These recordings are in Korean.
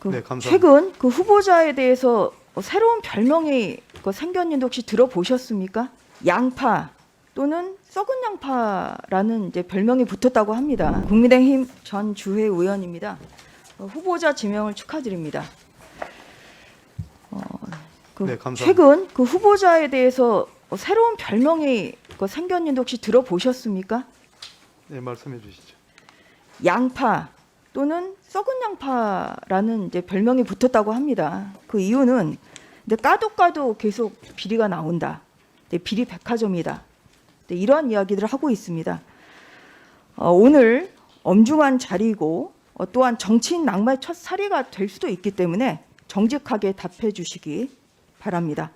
네, 감사합니다. 최근 그 후보자에 대해서 새로운 별명이 생겼는데 혹시 들어보셨습니까? 양파 또는 썩은 양파라는 이제 별명이 붙었다고 합니다. 국민의힘 전 주회 의원입니다. 후보자 지명을 축하드립니다. 네, 감사합니다. 최근 그 후보자에 대해서 새로운 별명이 생겼는데 혹시 들어보셨습니까? 네, 말씀해 주시죠. 양파 또는 썩은 양파라는 이제 별명이 붙었다고 합니다. 그 이유는 근데 까도 계속 비리가 나온다. 비리 백화점이다. 이러한 이야기들을 하고 있습니다. 오늘 엄중한 자리이고 또한 정치인 낙마의 첫 사례가 될 수도 있기 때문에 정직하게 답해 주시기 바랍니다.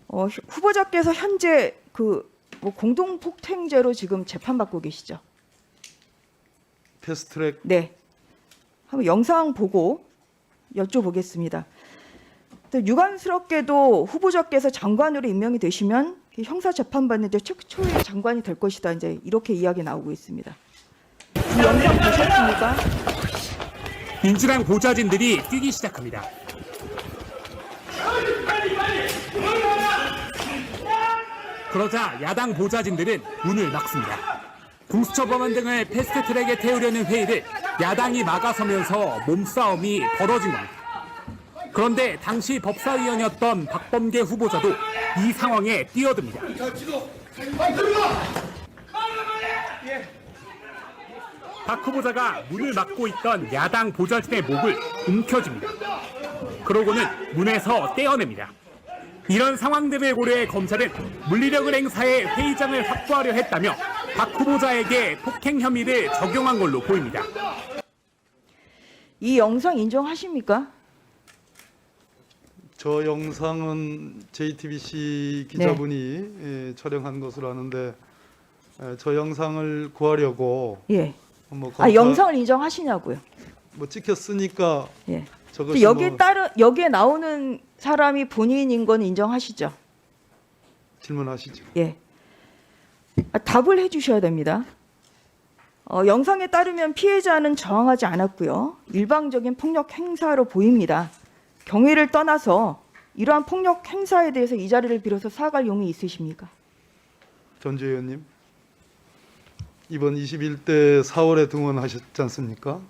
후보자께서 현재 공동폭행죄로 지금 재판받고 계시죠? 패스트트랙. 네. 한번 영상 보고 여쭤보겠습니다. 또 유감스럽게도 후보자께서 장관으로 임명이 되시면 형사 재판받는 데 최초의 장관이 될 것이다. 이제 이렇게 이야기 나오고 있습니다. 이 영상 보셨습니까? 민주당 보좌진들이 뛰기 시작합니다. 그러자 야당 보좌진들은 문을 막습니다. 공수처 법안 등을 패스트트랙에 태우려는 회의를 야당이 막아서면서 몸싸움이 벌어진 겁니다. 그런데 당시 법사위원이었던 박범계 후보자도 이 상황에 뛰어듭니다. 박 후보자가 문을 막고 있던 야당 보좌진의 목을 움켜쥡니다. 그러고는 문에서 떼어냅니다. 이런 상황들을 고려해 검찰은 물리력을 행사해 회의장을 확보하려 했다며 박 후보자에게 폭행 혐의를 적용한 걸로 보입니다. 이 영상 인정하십니까? 저 영상은 JTBC 기자분이 촬영한 것으로 아는데 저 영상을 구하려고 예. 뭐 영상을 인정하시냐고요? 뭐 찍혔으니까 예. 저것이 여기에 나오는 사람이 본인인 건 인정하시죠? 질문하시죠. 예. 답을 해주셔야 됩니다. 영상에 따르면 피해자는 저항하지 않았고요. 일방적인 폭력 행사로 보입니다. 경위를 떠나서 이러한 폭력 행사에 대해서 이 자리를 빌어서 사과할 용이 있으십니까? 전주 의원님, 이번 21대 4월에 등원하셨지 않습니까?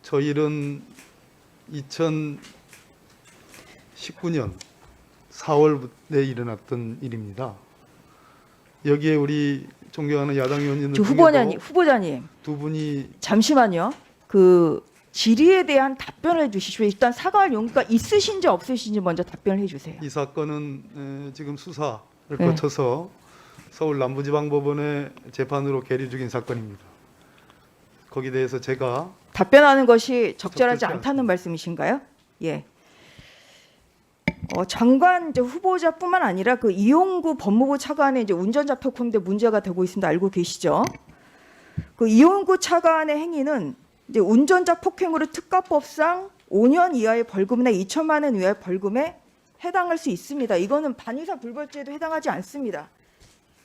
저 일은 2019년 4월에 일어났던 일입니다. 여기에 우리 존경하는 야당 의원님들 후보자님 두 분이 잠시만요. 그 질의에 대한 답변을 해주시죠. 일단 사과할 용기가 있으신지 없으신지 먼저 답변을 해주세요. 이 사건은 지금 수사를 네. 거쳐서 서울 남부지방법원의 재판으로 계류 중인 사건입니다. 거기에 대해서 제가 답변하는 것이 적절하지 적절치 않다는 않습니다. 말씀이신가요? 예. 장관 후보자뿐만 아니라 그 이용구 법무부 차관의 운전자 폭행도 문제가 되고 있습니다. 알고 계시죠? 그 이용구 차관의 행위는 운전자 폭행으로 특가법상 5년 이하의 벌금이나 2천만 원 이하의 벌금에 해당할 수 있습니다. 이거는 반의사 불벌죄에도 해당하지 않습니다.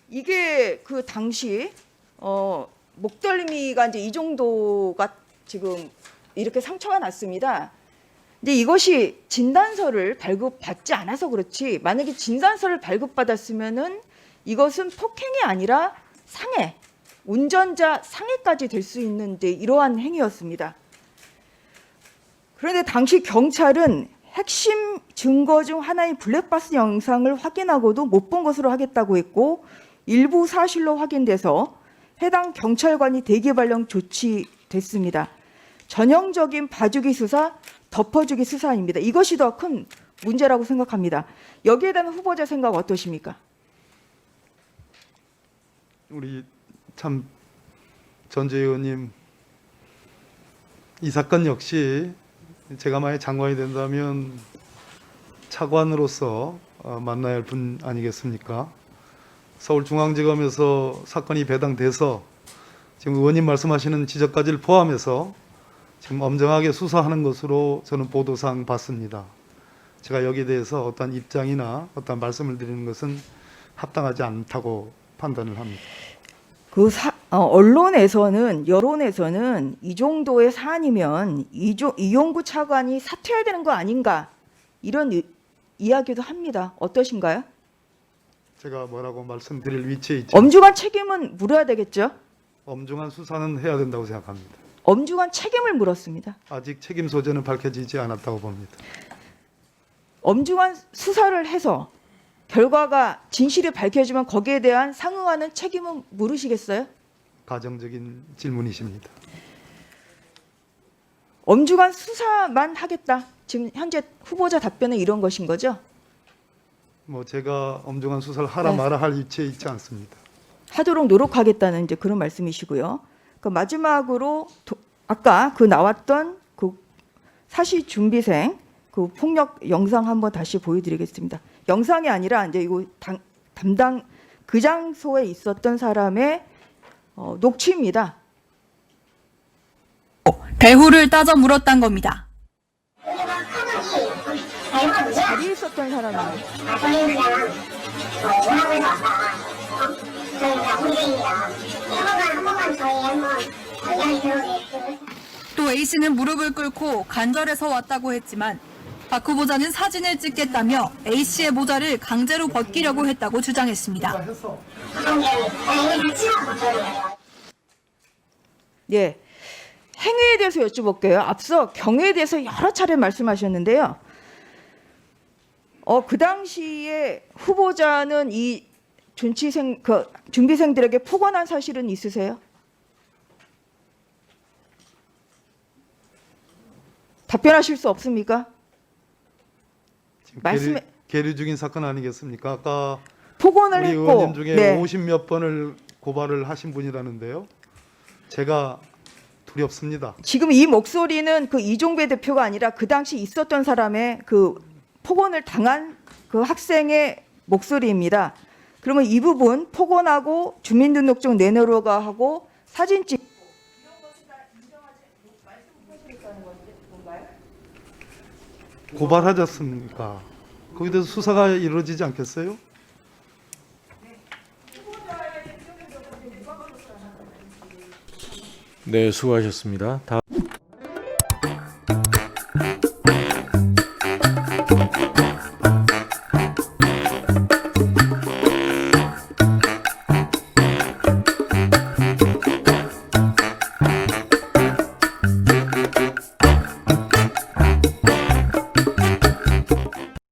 이게 그 당시 목덜미가 이 정도가 지금 이렇게 상처가 났습니다. 근데 이것이 진단서를 발급받지 않아서 그렇지, 만약에 진단서를 발급받았으면은 이것은 폭행이 아니라 상해, 운전자 상해까지 될 수 있는 이러한 행위였습니다. 그런데 당시 경찰은 핵심 증거 중 하나인 블랙박스 영상을 확인하고도 못 본 것으로 하겠다고 했고, 일부 사실로 확인돼서 해당 경찰관이 대기 발령 조치됐습니다. 전형적인 봐주기 수사, 덮어주기 수사입니다. 이것이 더 큰 문제라고 생각합니다. 여기에 대한 후보자 생각 어떠십니까? 우리 참 전주 의원님, 이 사건 역시 제가 만약 장관이 된다면 차관으로서 만나야 할 분 아니겠습니까? 서울중앙지검에서 사건이 배당돼서 지금 의원님 말씀하시는 지적까지를 포함해서 지금 엄정하게 수사하는 것으로 저는 보도상 봤습니다. 제가 여기에 대해서 어떤 입장이나 어떤 말씀을 드리는 것은 합당하지 않다고 판단을 합니다. 언론에서는 여론에서는 이 정도의 사안이면 이용구 차관이 사퇴해야 되는 거 아닌가 이런 이야기도 합니다. 어떠신가요? 제가 뭐라고 말씀드릴 위치에 있죠. 엄중한 책임은 물어야 되겠죠? 엄중한 수사는 해야 된다고 생각합니다. 엄중한 책임을 물었습니다. 아직 책임 소재는 밝혀지지 않았다고 봅니다. 엄중한 수사를 해서 결과가 진실이 밝혀지면 거기에 대한 상응하는 책임은 물으시겠어요? 가정적인 질문이십니다. 엄중한 수사만 하겠다. 지금 현재 후보자 답변은 이런 것인 거죠? 뭐 제가 엄중한 수사를 하라 네. 마라 할 위치에 있지 않습니다. 하도록 노력하겠다는 이제 그런 말씀이시고요. 그 마지막으로 아까 그 나왔던 그 사시 준비생 그 폭력 영상 한번 다시 보여드리겠습니다. 영상이 아니라 이제 이거 담당 그 장소에 있었던 사람의 녹취입니다. 배후를 따져 물었단 겁니다. 자리에 있었던 사람이 또 A씨는 무릎을 꿇고 간절해서 왔다고 했지만 박 후보자는 사진을 찍겠다며 A씨의 모자를 강제로 벗기려고 했다고 주장했습니다. 예. 행위에 대해서 여쭤볼게요. 앞서 경위에 대해서 여러 차례 말씀하셨는데요. 그 당시에 후보자는 이 준비생들에게 폭언한 사실은 있으세요? 답변하실 수 없습니까? 지금 말씀해- 계류 중인 사건 아니겠습니까? 아까 폭언을 우리 했고, 의원님 중에 네. 50몇 번을 고발을 하신 분이라는데요. 제가 두렵습니다. 지금 이 목소리는 그 이종배 대표가 아니라 그 당시 있었던 사람의 그 폭언을 당한 그 학생의 목소리입니다. 그러면 이 부분 폭언하고 주민등록증 내놓으라고 하고 사진 찍 고발하셨습니까? 거기에 대해서 수사가 이루어지지 않겠어요? 네, 수고하셨습니다. 다음